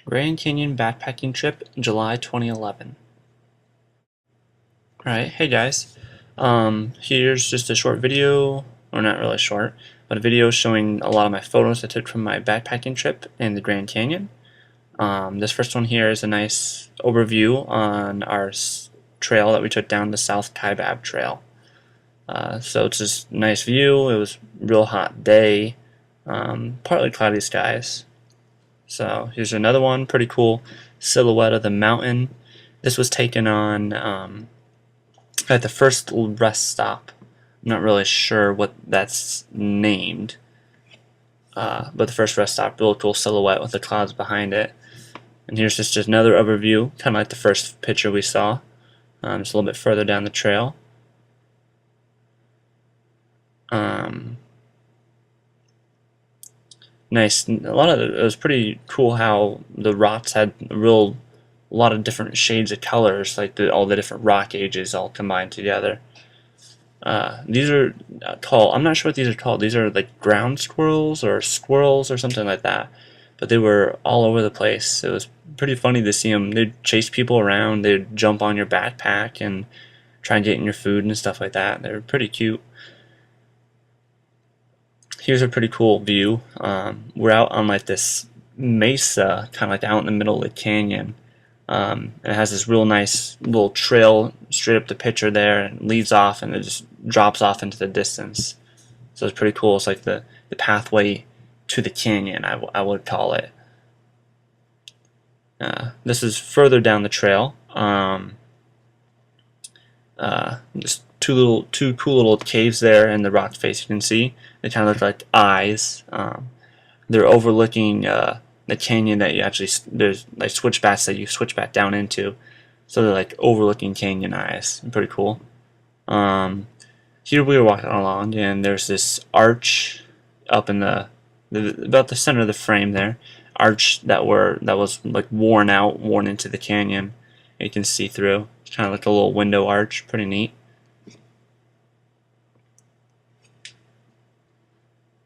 Grand Canyon backpacking trip, July 2011. Alright, hey guys. Here's just a short video, or not really short, but a video showing a lot of my photos I took from my backpacking trip in the Grand Canyon. This first one here is a nice overview on our trail that we took down the South Kaibab Trail. So it's just a nice view. It was a real hot day, partly cloudy skies. So here's another one, pretty cool silhouette of the mountain. This was taken on at the first rest stop. I'm not really sure what that's named, but the first rest stop, real cool silhouette with the clouds behind it. And here's just another overview, kind of like the first picture we saw, just a little bit further down the trail. Nice. It was pretty cool how the rocks had a lot of different shades of colors, like all the different rock ages all combined together. These are called, I'm not sure what these are called. These are like ground squirrels or something like that. But they were all over the place. It was pretty funny to see them. They'd chase people around. They'd jump on your backpack and try and get in your food and stuff like that. They were pretty cute. Here's a pretty cool view. We're out on like this mesa, kind of like out in the middle of the canyon. And it has this real nice little trail straight up the picture there, and leaves off, and it just drops off into the distance. So it's pretty cool. It's like the pathway to the canyon, I would call it. This is further down the trail. Just two cool little caves there in the rock face. You can see they kind of look like eyes. They're overlooking the canyon that you actually, there's like switchbacks that you switch back down into, so they're like overlooking canyon eyes. Pretty cool. Here we were walking along, and there's this arch up in about the center of the frame there, arch that was like worn into the canyon. You can see through. It's kind of like a little window arch. Pretty neat.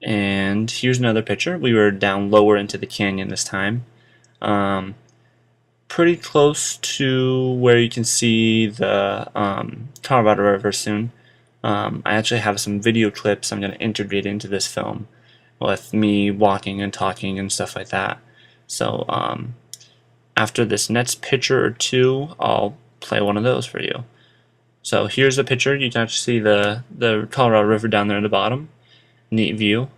And here's another picture. We were down lower into the canyon this time. Pretty close to where you can see the Colorado River soon. I actually have some video clips I'm going to integrate into this film with me walking and talking and stuff like that. So after this next picture or two, I'll play one of those for you. So here's a picture. You can actually see the Colorado River down there at the bottom. Neat view.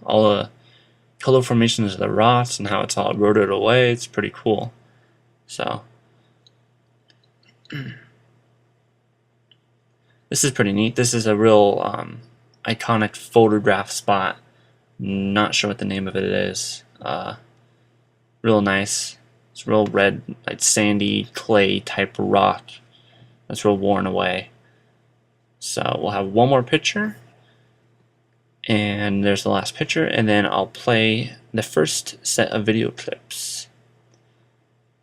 All the color formations of the rocks and how it's all eroded away. It's pretty cool. So this is pretty neat. This is a real iconic photograph spot. Not sure what the name of it is. Real nice. It's real red, like sandy clay type rock that's real worn away. So we'll have one more picture, and there's the last picture, and then I'll play the first set of video clips.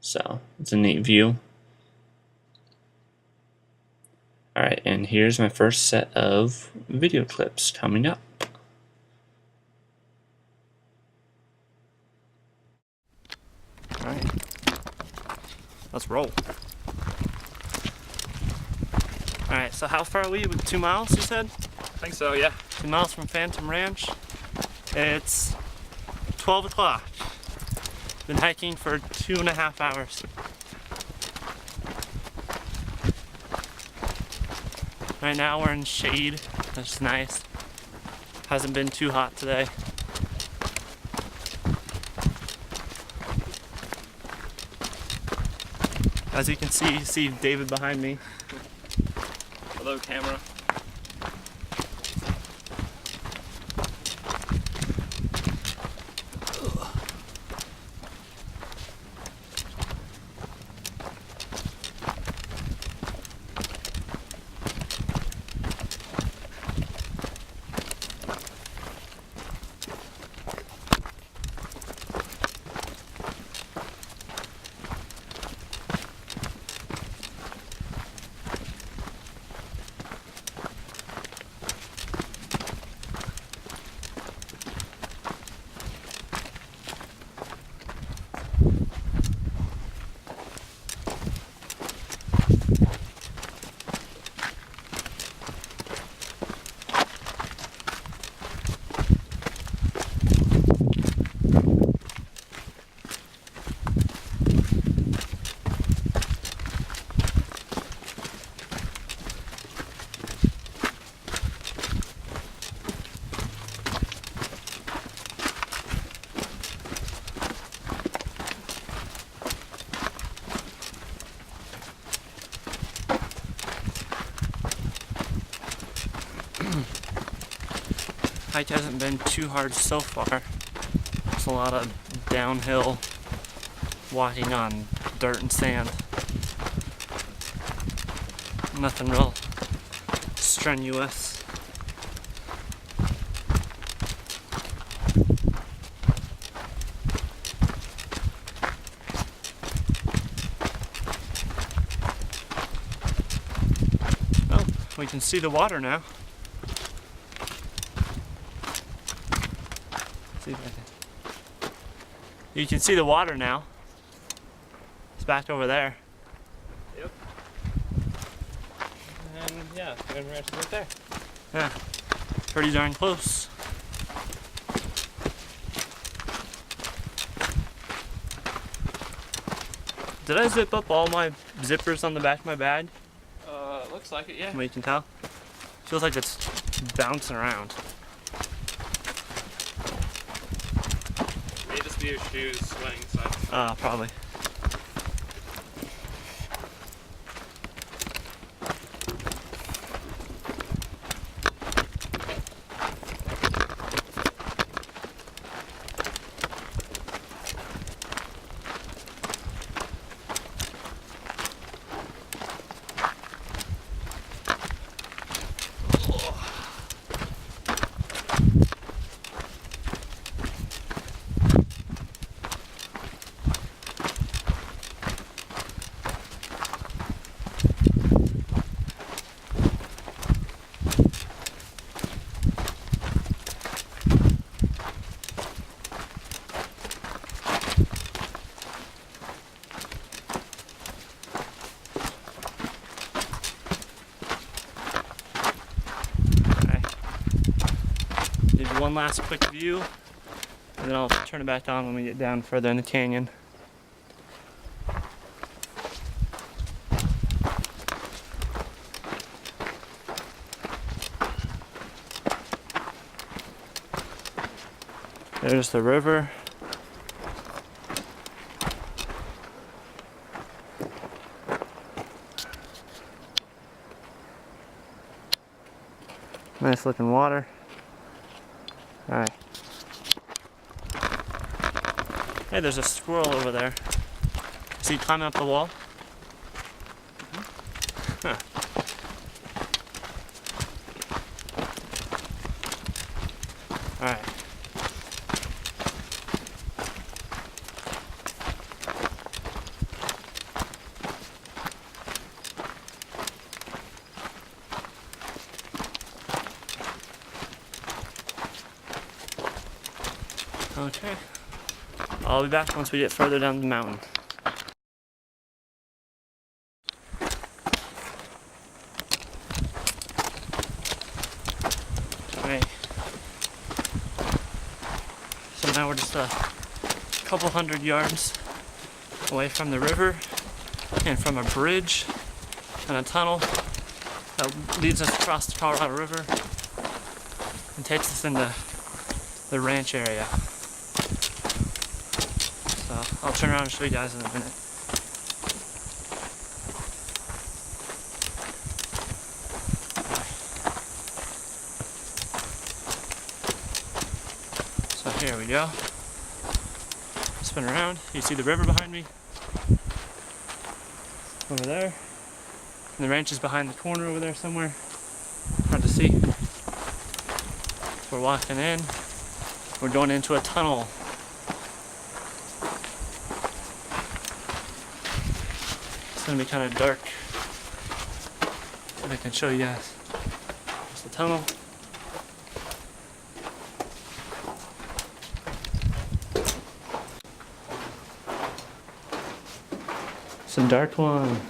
So it's a neat view. Alright, and here's my first set of video clips coming up. Alright, let's roll. Alright, so how far are we? 2 miles, you said? I think so, yeah. 2 miles from Phantom Ranch. It's 12 o'clock. Been hiking for 2.5 hours. Right now we're in shade. That's nice. Hasn't been too hot today. As you can see, you see David behind me. Hello, camera. Hike hasn't been too hard so far. It's a lot of downhill walking on dirt and sand. Nothing real strenuous. Oh, we can see the water now. See if I can. You can see the water now. It's back over there. Yep. And yeah, the ranch is right there. Yeah, pretty darn close. Did I zip up all my zippers on the back of my bag? Looks like it, yeah. From what you can tell. Feels like it's bouncing around. May just be your shoes swaying side. Probably. One last quick view, and then I'll turn it back on when we get down further in the canyon. There's the river. Nice looking water. Alright. Hey, there's a squirrel over there. Is he climbing up the wall? Huh. Alright. Okay. I'll be back once we get further down the mountain. Okay. So now we're just a couple hundred yards away from the river and from a bridge and a tunnel that leads us across the Colorado River and takes us into the ranch area. So I'll turn around and show you guys in a minute. So here we go. Spin around. You see the river behind me? Over there. And the ranch is behind the corner over there somewhere. Hard to see. We're walking in. We're going into a tunnel. It's gonna be kind of dark. If I can show you guys. There's the tunnel. It's a dark one.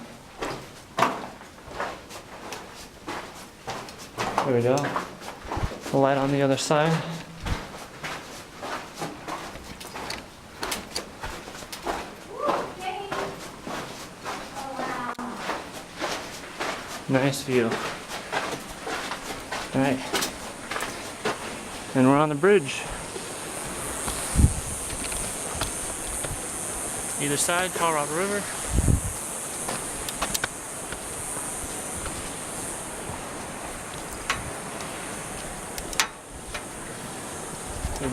There we go. The light on the other side. Nice view. Alright. And we're on the bridge. Either side, Colorado River.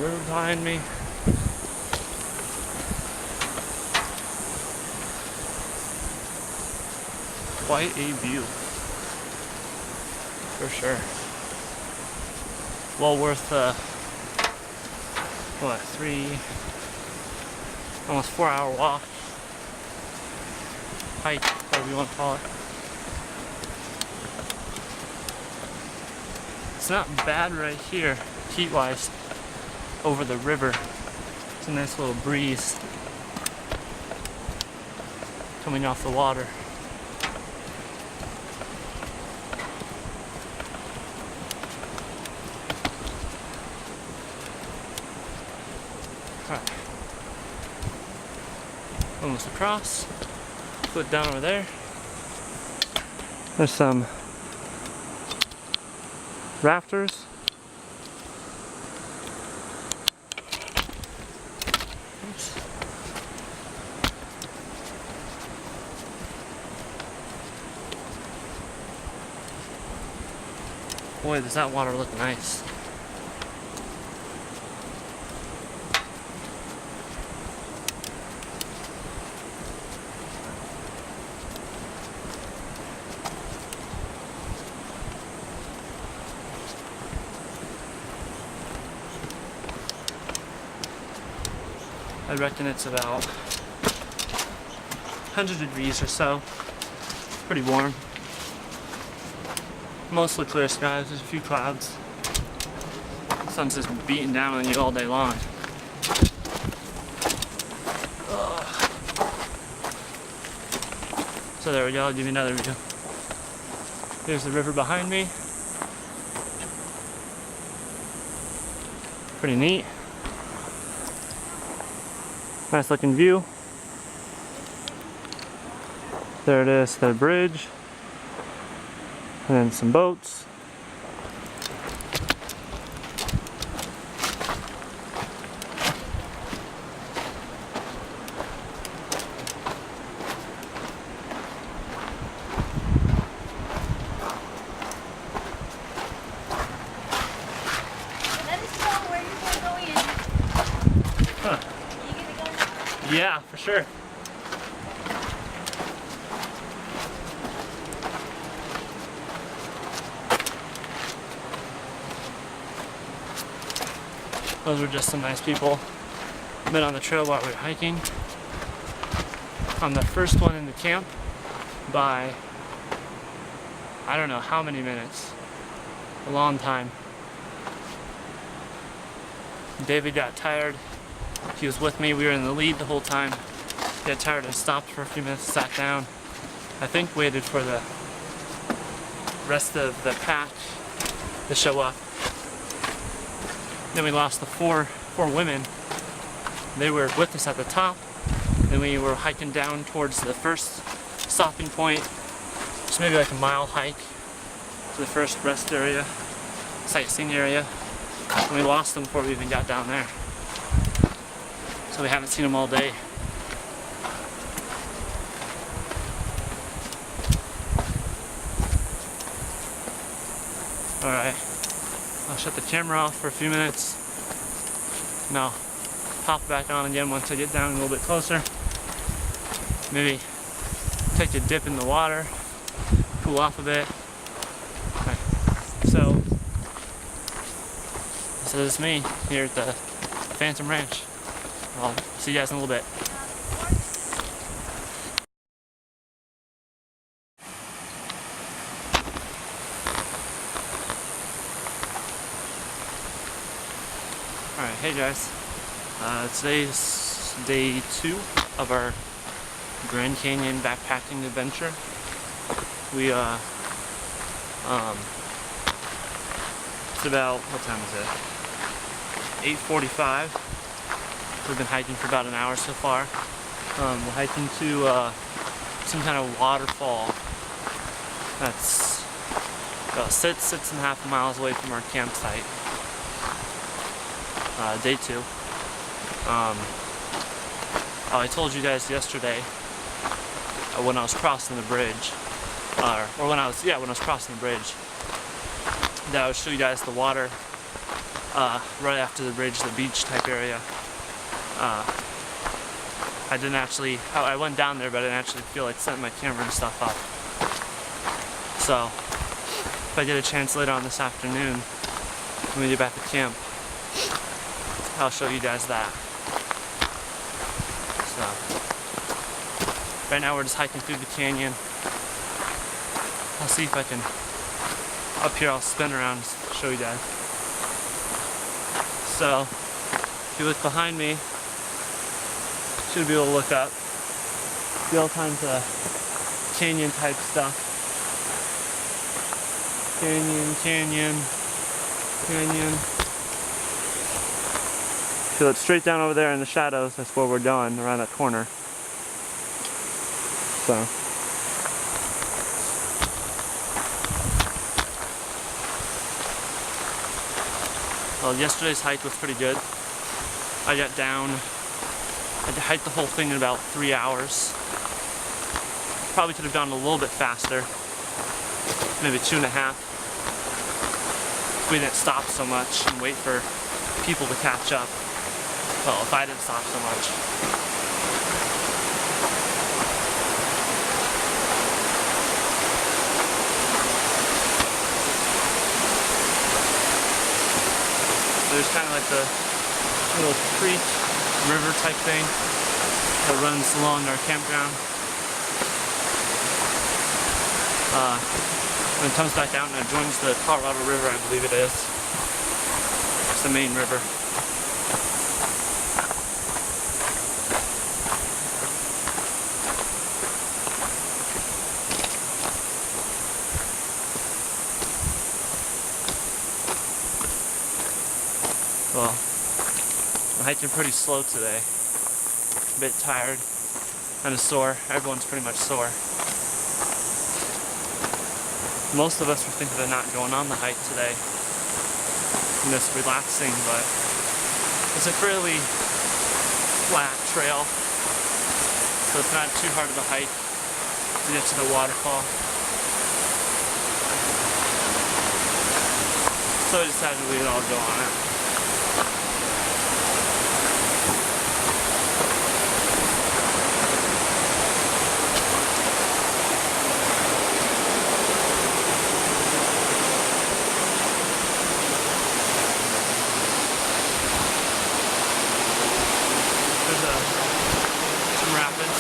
river behind me. Quite a view, for sure. Well worth what, almost 4-hour walk, hike, whatever you want to call it. It's not bad right here, heat-wise, over the river. It's a nice little breeze coming off the water. Alright. Almost across. Foot down over there. There's some rafters. Oops. Boy, does that water look nice. I reckon it's about 100 degrees or so. Pretty warm. Mostly clear skies, there's a few clouds. The sun's just beating down on you all day long. Ugh. So there we go, I'll give you another view. There's the river behind me. Pretty neat. Nice looking view. There it is, the bridge. And then some boats. Let us know where you're going to go in. Huh. You gonna go? Yeah, for sure. Those were just some nice people. Been on the trail while we were hiking. I'm the first one in the camp by I don't know how many minutes. A long time. David got tired. He was with me. We were in the lead the whole time. He got tired and stopped for a few minutes, sat down. I think waited for the rest of the pack to show up. Then we lost the four women. They were with us at the top. Then we were hiking down towards the first stopping point. It's maybe like a mile hike to the first rest area, sightseeing area. And we lost them before we even got down there. So we haven't seen them all day. Alright, I'll shut the camera off for a few minutes. And I'll pop back on again once I get down a little bit closer. Maybe take a dip in the water, cool off a bit. Okay. So this is me here at the Phantom Ranch. I'll see you guys in a little bit. Alright, hey guys. Today's day 2 of our Grand Canyon backpacking adventure. We it's about, what time is it? 8:45. We've been hiking for about an hour so far. We're hiking to some kind of waterfall that's about 6.5 miles away from our campsite. Day 2. I told you guys yesterday when I was crossing the bridge, when I was crossing the bridge, that I would show you guys the water right after the bridge, the beach type area. I didn't actually, I went down there, but I didn't actually feel like setting my camera and stuff up. So, if I get a chance later on this afternoon, when we get back to camp, I'll show you guys that. So, right now we're just hiking through the canyon. I'll see if I can, up here I'll spin around and show you guys. So, if you look behind me, should be able to look up. See all kinds of canyon type stuff. Canyon, canyon, canyon. If you look straight down over there in the shadows, that's where we're going, around that corner. So. Well, yesterday's hike was pretty good. I got down, I hiked the whole thing in about 3 hours. Probably could have gone a little bit faster, maybe 2.5. If we didn't stop so much and wait for people to catch up. Well, if I didn't stop so much. There's kind of like the little creek, river type thing that runs along our campground. When it comes back out and it joins the Colorado River, I believe it is. It's the main river. Well, I'm hiking pretty slow today. A bit tired, kind of sore. Everyone's pretty much sore. Most of us were thinking of not going on the hike today. And just relaxing, but it's a fairly flat trail, so it's not too hard of a hike to get to the waterfall. So I decided to leave it all go on it. Some rapids.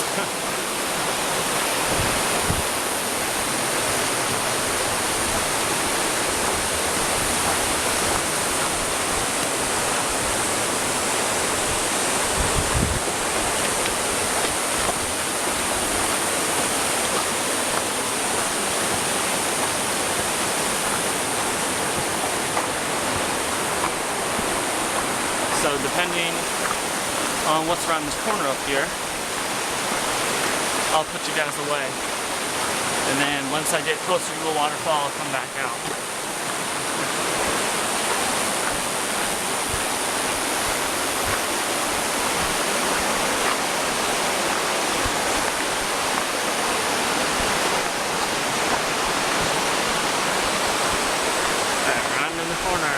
So depending on what's around this corner up here, I'll put you guys away. And then once I get closer to the waterfall, I'll come back out. Alright, round in the corner.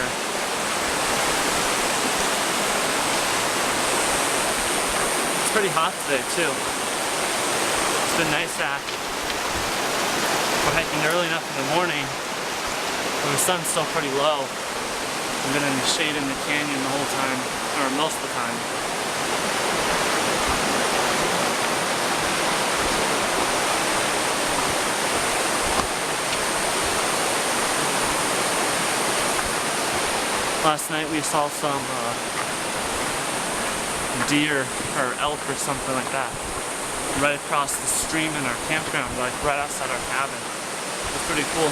Pretty hot today too. It's been nice that we're hiking early enough in the morning when the sun's still pretty low. We've been in the shade in the canyon the whole time, or most of the time. Last night we saw some deer or elk or something like that right across the stream in our campground, like right outside our cabin. It was pretty cool.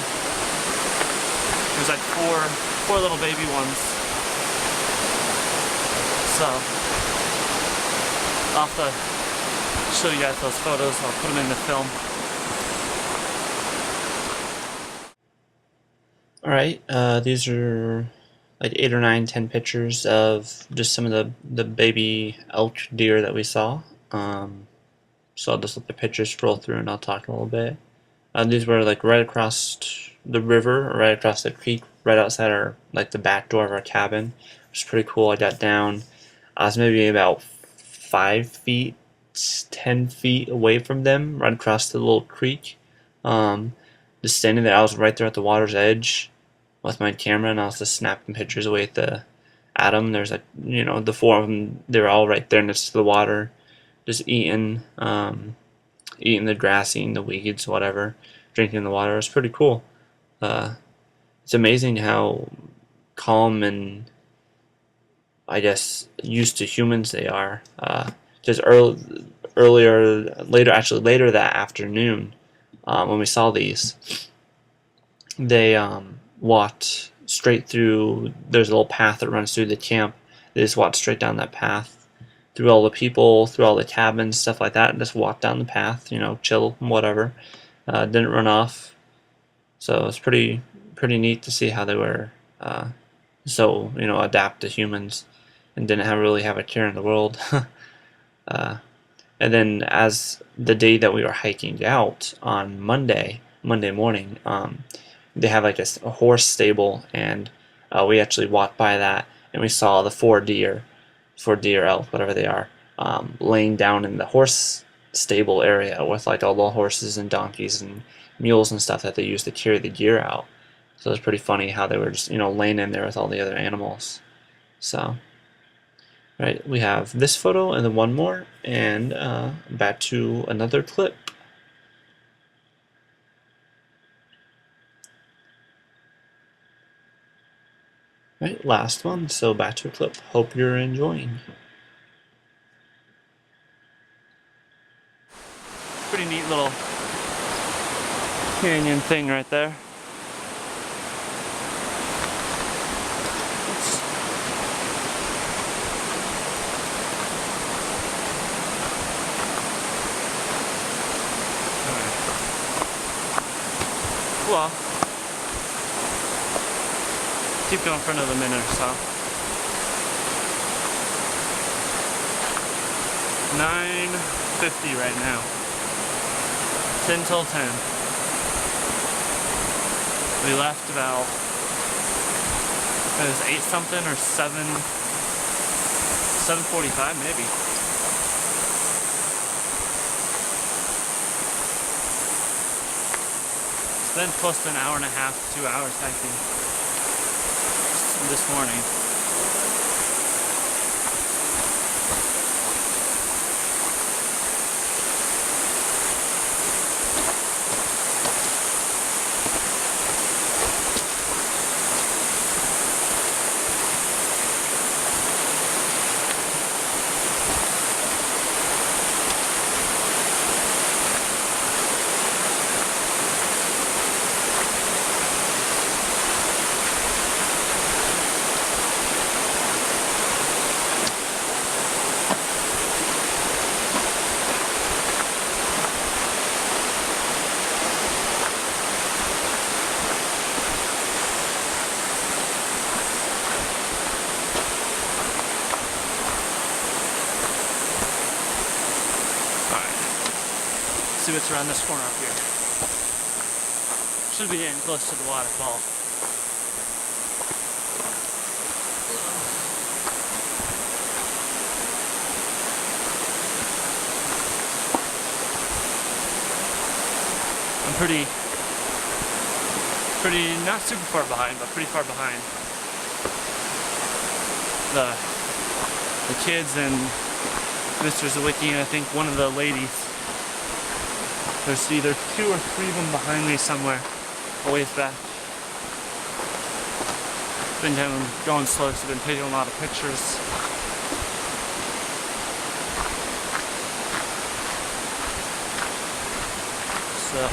There's like four little baby ones. So I'll have to show you guys those photos. I'll put them in the film. Alright, these are like 8 or 9, 10 pictures of just some of the baby elk deer that we saw. So I'll just let the pictures scroll through and I'll talk a little bit. These were like right across the river, or right across the creek, right outside our like the back door of our cabin, which is pretty cool. I got down. I was maybe about 5 feet, 10 feet away from them, right across the little creek. Just standing there. I was right there at the water's edge with my camera, and I was just snapping pictures away at them. There's like, the four of them. They were all right there next to the water, just eating the grass, eating the weeds, whatever, drinking the water. It was pretty cool. It's amazing how calm and, I guess, used to humans they are. Just later that afternoon, when we saw these, they walked straight through. There's a little path that runs through the camp. They just walked straight down that path, through all the people, through all the cabins, stuff like that, and just walked down the path, chill, whatever. Didn't run off. So it's pretty neat to see how they were so adapt to humans and didn't really have a care in the world. And then as the day that we were hiking out on Monday morning, they have like a horse stable, and we actually walked by that, and we saw the four deer, elk, whatever they are, laying down in the horse stable area with like all the horses and donkeys and mules and stuff that they use to carry the gear out. So it's pretty funny how they were just laying in there with all the other animals. So, right, we have this photo and then one more, and back to another clip. Right, last one, so back to a clip. Hope you're enjoying. Pretty neat little canyon thing right there. Well, keep going for another minute or so. 9:50 right now. 10 till 10. We left about, it was 8 something or 7:45 maybe. It's been close to an hour and a half, 2 hours hiking this morning. See what's around this corner up here. Should be getting close to the waterfall. I'm pretty not super far behind, but pretty far behind the kids and Mr. Zawicki, and I think one of the ladies. There's either 2 or 3 of them behind me somewhere, a ways back. Been going slow, so I've been taking a lot of pictures. So,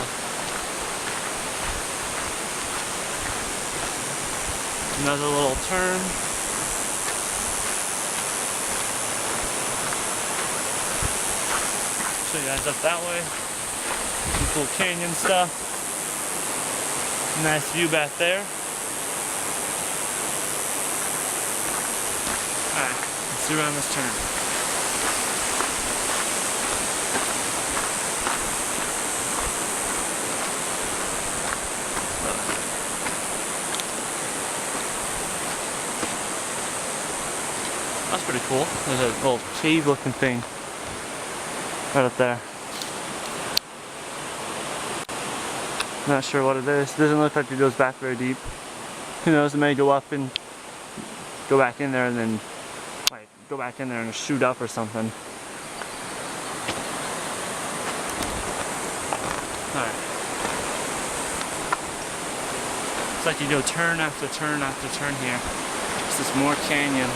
another little turn. Show you guys up that way. Some cool canyon stuff. Nice view back there. Alright, let's see around this turn. pretty cool. There's a little cave looking thing right up there. Not sure what it is. Doesn't look like it goes back very deep. Who knows, it may go up and go back in there and then like go back in there and shoot up or something. Alright. It's like you go turn after turn after turn here. It's just more canyon.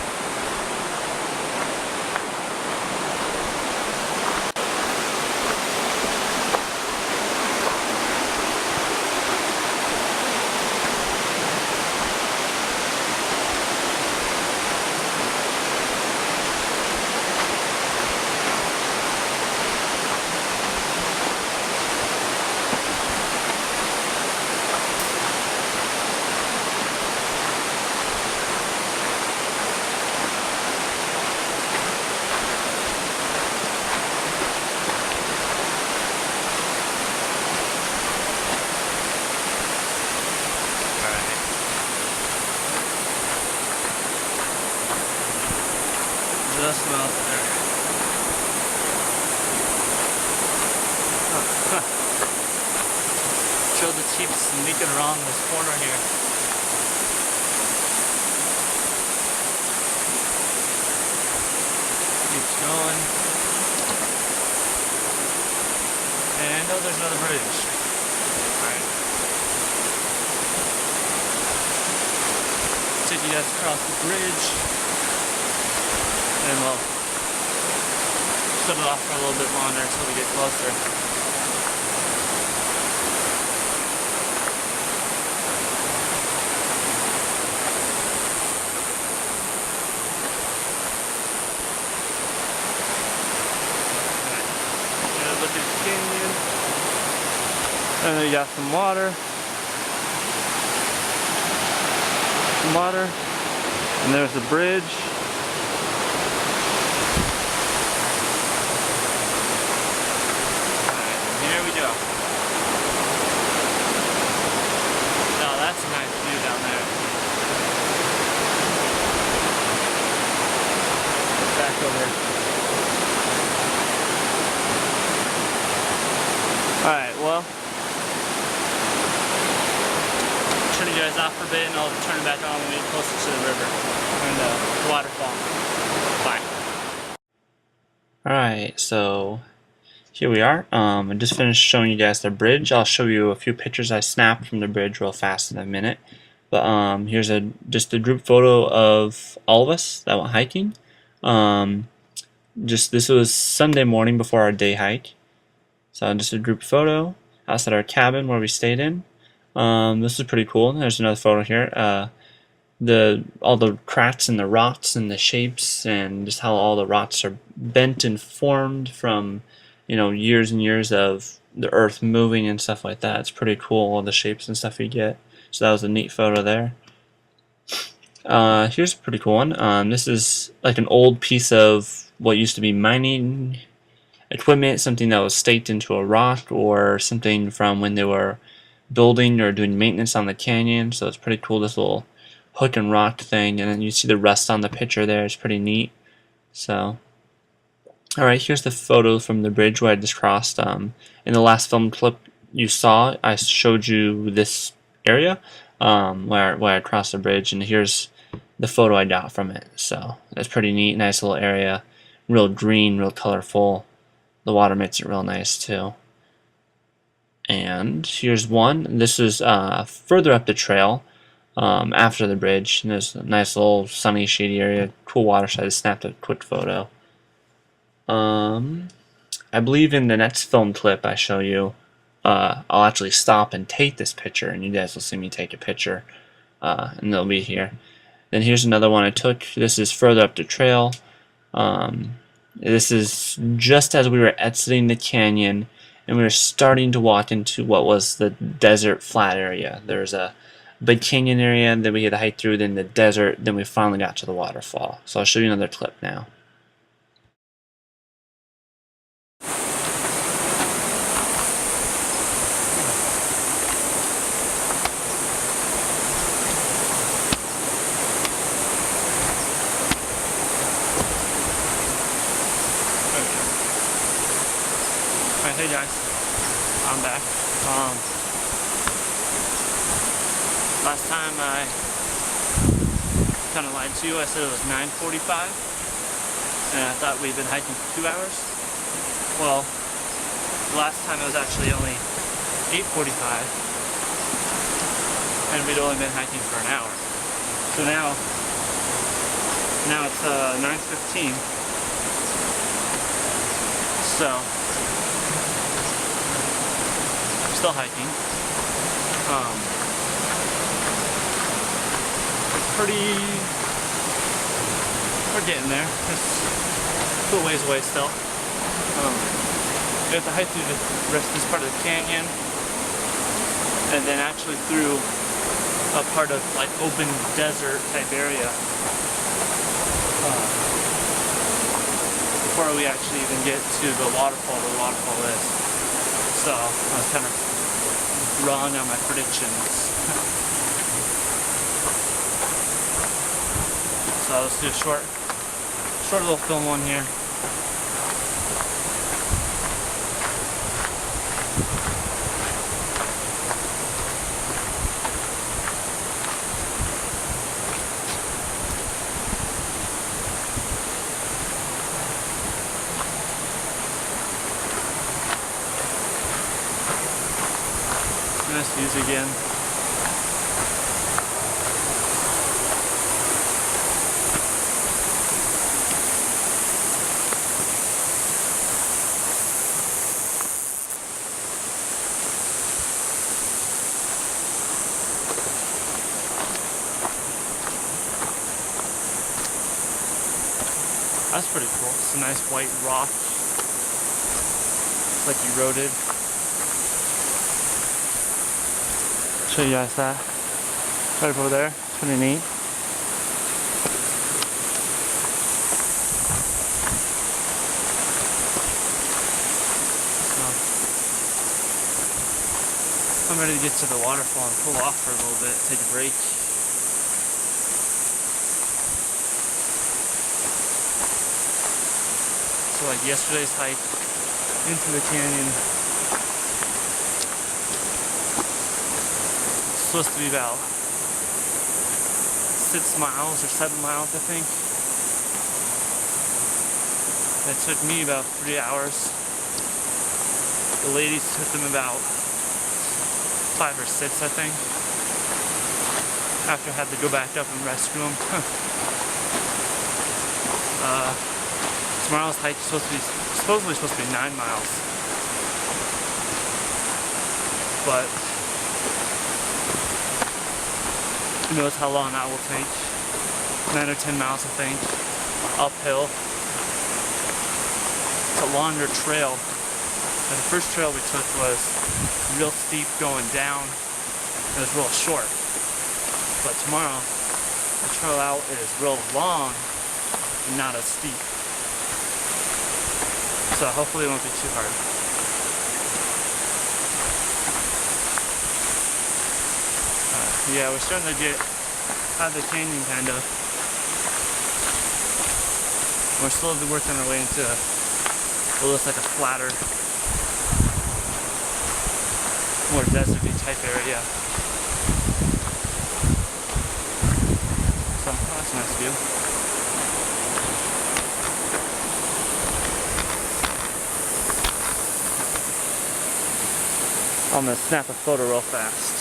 Just about there. Show the Jeep sneaking around this corner here. Keeps going. And oh, there's another bridge. Alright. Take you guys across the bridge. And we'll shut it off for a little bit longer until we get closer. Alright, look at the canyon. And then you got some water. Some water. And there's the bridge. That's a nice view down there. Back over. Alright, well, turn you guys off for a bit and I'll turn it back on when we get closer to the river and the waterfall. Bye. Alright, so here we are. I just finished showing you guys the bridge. I'll show you a few pictures I snapped from the bridge real fast in a minute. But here's just a group photo of all of us that went hiking. This was Sunday morning before our day hike. So just a group photo outside our cabin where we stayed in. This is pretty cool. There's another photo here. All the cracks and the rots and the shapes and just how all the rots are bent and formed from years and years of the earth moving and stuff like that. It's pretty cool, all the shapes and stuff you get. So that was a neat photo there. Here's a pretty cool one. This is like an old piece of what used to be mining equipment, something that was staked into a rock or something from when they were building or doing maintenance on the canyon. So it's pretty cool, this little hook and rock thing. And then you see the rust on the picture there. It's pretty neat. So alright, here's the photo from the bridge where I just crossed. In the last film clip you saw, I showed you this area where I crossed the bridge, and here's the photo I got from it. So that's pretty neat, nice little area, real green, real colorful. The water makes it real nice too. And here's one. This is further up the trail after the bridge. And there's a nice little sunny, shady area, cool water, so I just snapped a quick photo. I believe in the next film clip I show you, I'll actually stop and take this picture, and you guys will see me take a picture, and they'll be here. Then here's another one I took. This is further up the trail. This is just as we were exiting the canyon, and we were starting to walk into what was the desert flat area. There's a big canyon area, then we had to hike through, then the desert, then we finally got to the waterfall. So I'll show you another clip now. Alright, hey guys, I'm back. Last time I kind of lied to you. I said it was 9:45, and I thought we'd been hiking for 2 hours. Well, last time it was actually only 8:45, and we'd only been hiking for an hour. So now it's 9:15. So still hiking. We're getting there. It's a ways away still. We have to hike through the rest of this part of the canyon, and then actually through a part of like open desert type area before we actually even get to the waterfall where the waterfall is. So I was kind of wrong on my predictions. So let's do a short little film one here. Nice views again. That's pretty cool. It's a nice white rock. It's like eroded. Show you guys that. Right over there. It's pretty neat. So, I'm ready to get to the waterfall and cool off for a little bit, take a break. So like yesterday's hike into the canyon, it's supposed to be about 6 miles or 7 miles, I think. It took me about 3 hours. The ladies took them about 5 or 6, I think. After I had to go back up and rescue them. Tomorrow's hike is supposedly supposed to be 9 miles. But who knows how long that will take. 9 or 10 miles, I think. Uphill. It's a longer trail. And the first trail we took was real steep going down. It was real short. But tomorrow, the trail out is real long and not as steep. So hopefully it won't be too hard. Yeah, we're starting to get out of the canyon, kind of. We're slowly working our way into what looks like a flatter, more desert-y type area. So, oh, that's a nice view. I'm gonna snap a photo real fast.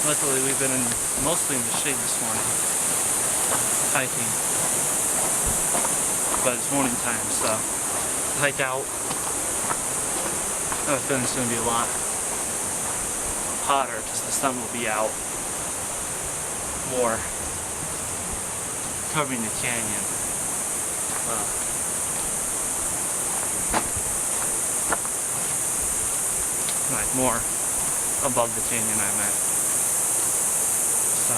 Luckily, we've been mostly in the shade this morning, hiking. But it's morning time, so hike out. I have a feeling it's going to be a lot. hotter because the sun will be out more, covering the canyon. Like more above the canyon, I meant. So.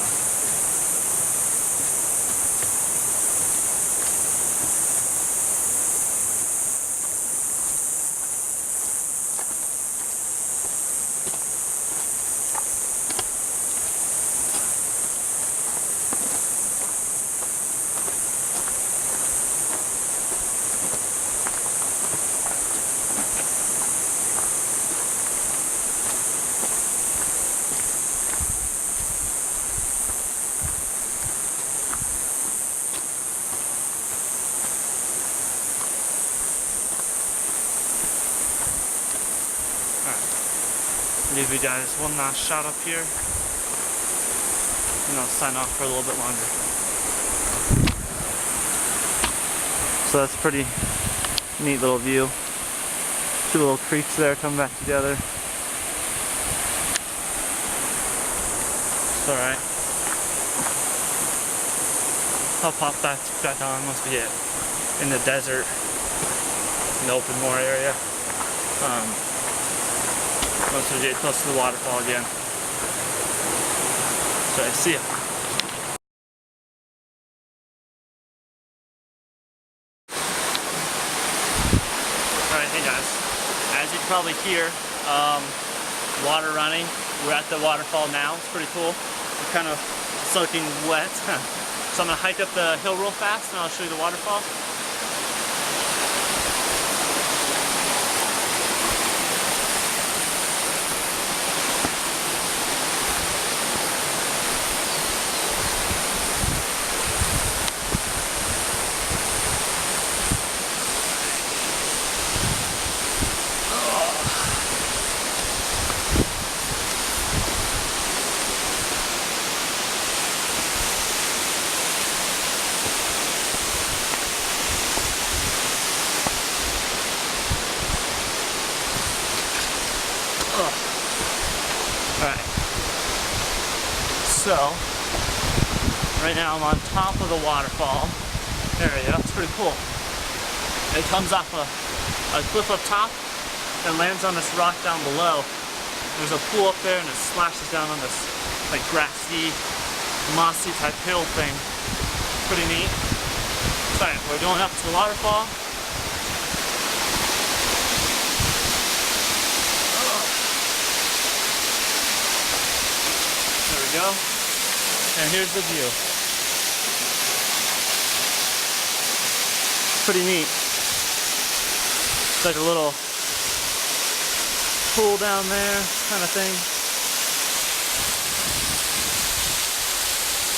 Leave you guys one last shot up here, and I'll sign off for a little bit longer. So that's a pretty neat little view. Two little creeks there come back together. It's alright. I'll pop that back on once we get in the desert, in the open moor area. Once we get close to the waterfall again. So I see ya. Alright, hey guys. As you can probably hear, water running. We're at the waterfall now. It's pretty cool. We're kind of soaking wet. So I'm gonna hike up the hill real fast and I'll show you the waterfall. Alright, so right now I'm on top of the waterfall area. It's pretty cool. It comes off a cliff up top and lands on this rock down below. There's a pool up there and it splashes down on this like grassy, mossy type hill thing. Pretty neat. So we're going up to the waterfall. Go. And here's the view. Pretty neat. It's like a little pool down there kind of thing.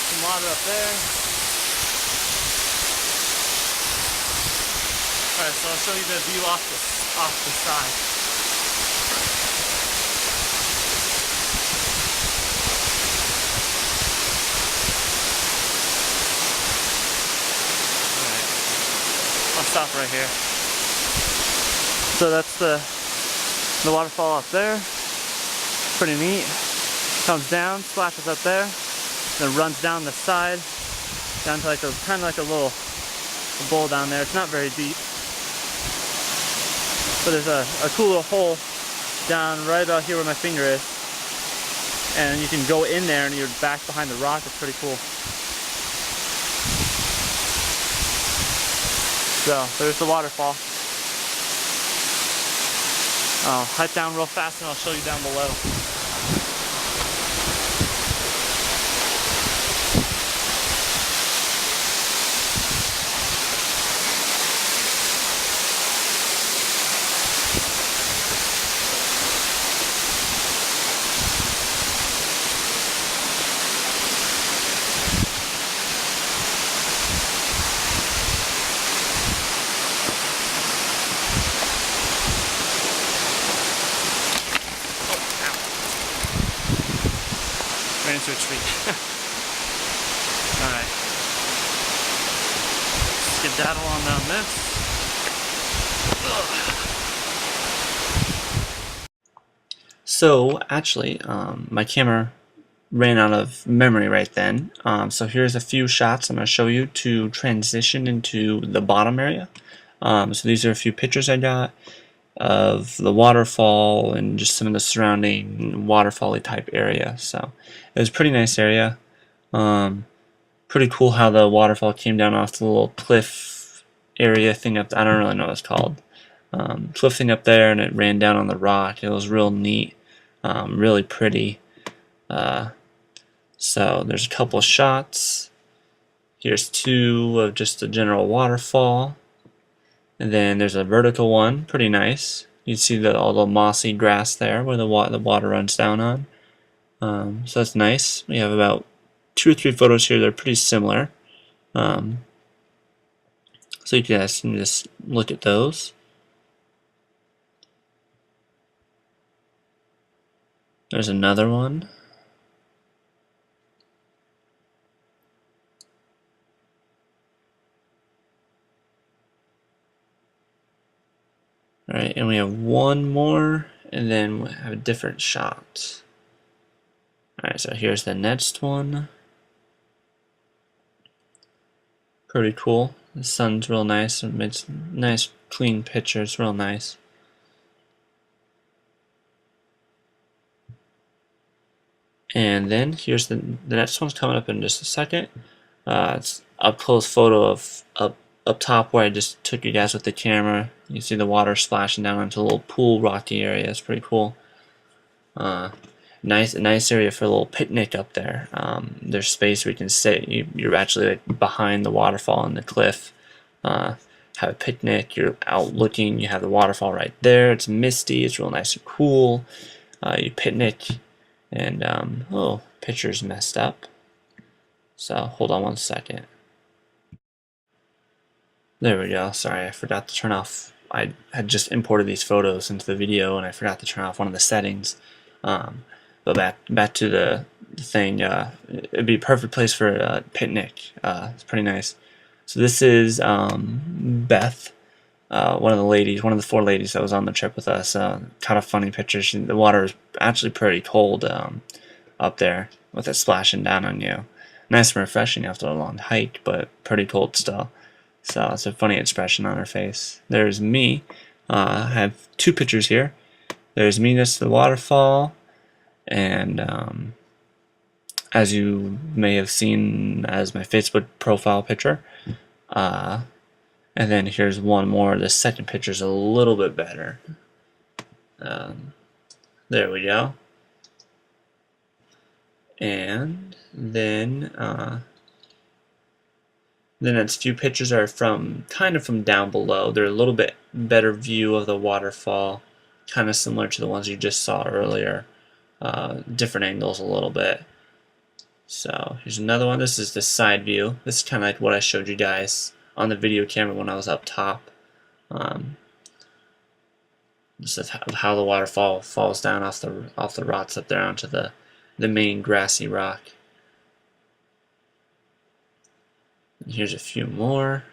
Some water up there. Alright, so I'll show you the view off the side. I'll stop right here. So that's the waterfall up there. Pretty neat. Comes down, splashes up there, then runs down the side, down to like a kind of like a little bowl down there. It's not very deep, but there's a cool little hole down right about here where my finger is, and you can go in there and you're back behind the rock. It's pretty cool. So there's the waterfall. I'll hike down real fast and I'll show you down below. Ran into a tree. Alright. Skedaddle on down this. So actually, my camera ran out of memory right then. So here's a few shots I'm going to show you to transition into the bottom area. So these are a few pictures I got of the waterfall and just some of the surrounding waterfall-y type area. So it was a pretty nice area. Pretty cool how the waterfall came down off the little cliff area thing up. I don't really know what it's called. Cliff thing up there, and it ran down on the rock. It was real neat, really pretty. So there's a couple of shots. Here's two of just a general waterfall. And then there's a vertical one, pretty nice. You see all the mossy grass there where the water runs down on. So that's nice. We have about 2 or 3 photos here that are pretty similar. So you guys can just look at those. There's another one. Alright, and we have one more, and then we have a different shot. Alright, so here's the next one. Pretty cool. The sun's real nice. It's nice, clean picture. It's real nice. And then here's the next one's coming up in just a second. It's up close photo of up top where I just took you guys with the camera. You see the water splashing down into a little pool rocky area. It's pretty cool. Nice area for a little picnic up there. There's space where you can sit. You're actually like behind the waterfall and the cliff. Have a picnic. You're out looking. You have the waterfall right there. It's misty. It's real nice and cool. You picnic, and oh, picture's messed up. So hold on one second. There we go. Sorry, I forgot to turn off. I had just imported these photos into the video, and I forgot to turn off one of the settings. But back to the thing. It'd be a perfect place for a picnic. It's pretty nice. So this is Beth, one of the 4 ladies that was on the trip with us. Kind of funny pictures. The water is actually pretty cold up there with it splashing down on you. Nice and refreshing after a long hike, but pretty cold still. So it's a funny expression on her face. There's me. I have 2 pictures here. There's me next to the waterfall, and as you may have seen as my Facebook profile picture. And then here's one more. The second picture is a little bit better. There we go. And then the next few pictures are kind of from down below. They're a little bit better view of the waterfall, kind of similar to the ones you just saw earlier. Different angles a little bit. So here's another one. This is the side view. This is kind of like what I showed you guys on the video camera when I was up top. This is how the waterfall falls down off the rocks up there onto the main grassy rock. And here's a few more.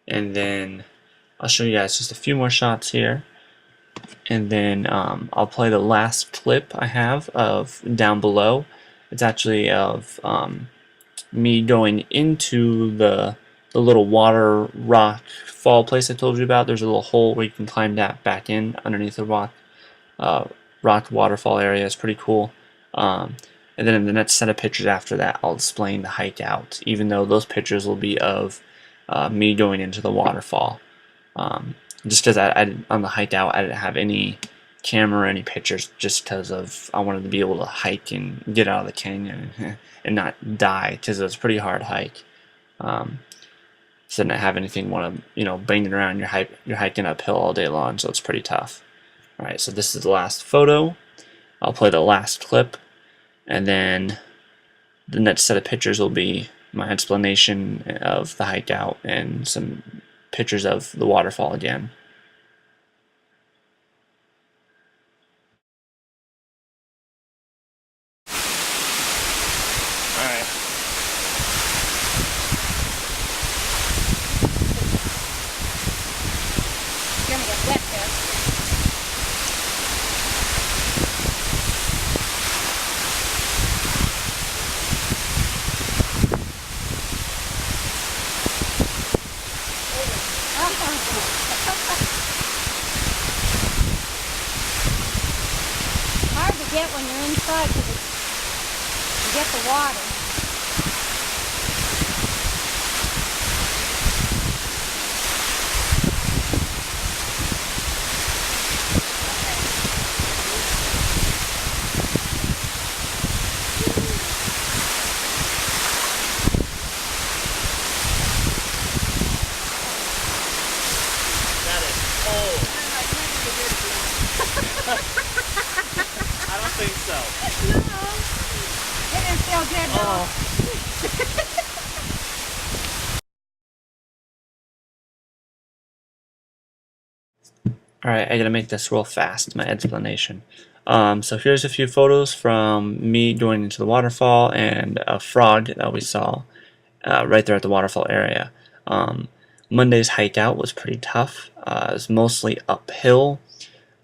And then I'll show you guys just a few more shots here. And then I'll play the last clip I have of down below. It's actually of me going into the little water rock fall place I told you about. There's a little hole where you can climb that back in underneath the rock waterfall area. It's pretty cool. And then in the next set of pictures after that, I'll explain the hike out, even though those pictures will be of me going into the waterfall. Just because on the hike out, I didn't have any camera or any pictures, just because I wanted to be able to hike and get out of the canyon and not die, because it was a pretty hard hike. So I didn't have anything banging around. You're hiking uphill all day long, so it's pretty tough. All right, so this is the last photo. I'll play the last clip, and then the next set of pictures will be my explanation of the hike out and some pictures of the waterfall again. get when you're inside because you get the water. That is cold. I don't think so. It didn't feel good, though. Alright, I gotta make this real fast, my explanation. So here's a few photos from me going into the waterfall and a frog that we saw right there at the waterfall area. Monday's hike out was pretty tough. It was mostly uphill.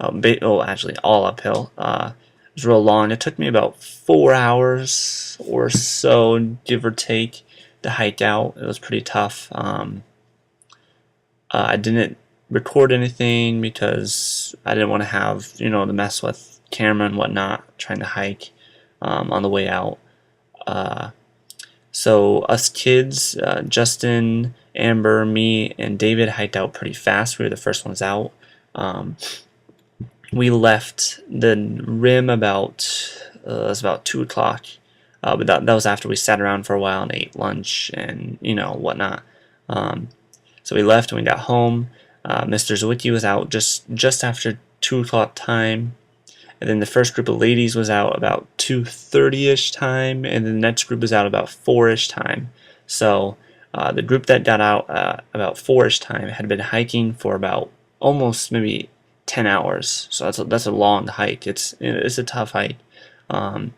Actually all uphill. It was real long. It took me about 4 hours or so, give or take, to hike out. It was pretty tough. I didn't record anything because I didn't want to have, to mess with camera and whatnot trying to hike on the way out. So us kids, Justin, Amber, me, and David hiked out pretty fast. We were the first ones out. We left the rim about it was about 2 o'clock, but that was after we sat around for a while and ate lunch and whatnot. So we left and we got home. Mr. Zwicky was out just after 2 o'clock time, and then the first group of ladies was out about 2:30ish time, and then the next group was out about 4ish time. So the group that got out about 4ish time had been hiking for about almost maybe 10 hours. So that's a long hike. It's a tough hike. I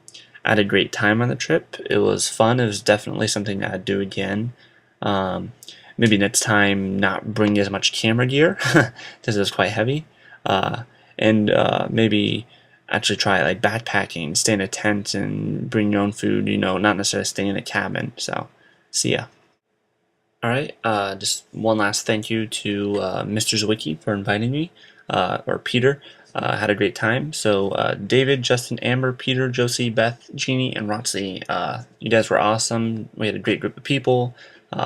had a great time on the trip. It was fun. It was definitely something I'd do again. Maybe next time not bring as much camera gear because it was quite heavy, and maybe actually try like backpacking, stay in a tent and bring your own food, not necessarily stay in a cabin. So see ya. Alright, just one last thank you to Mr. Zwicky for inviting me, or Peter. Had a great time. So David, Justin, Amber, Peter, Josie, Beth, Jeannie, and Roxy, you guys were awesome. We had a great group of people.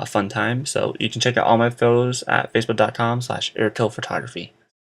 Fun time. So you can check out all my photos at facebook.com/AirkillPhotography.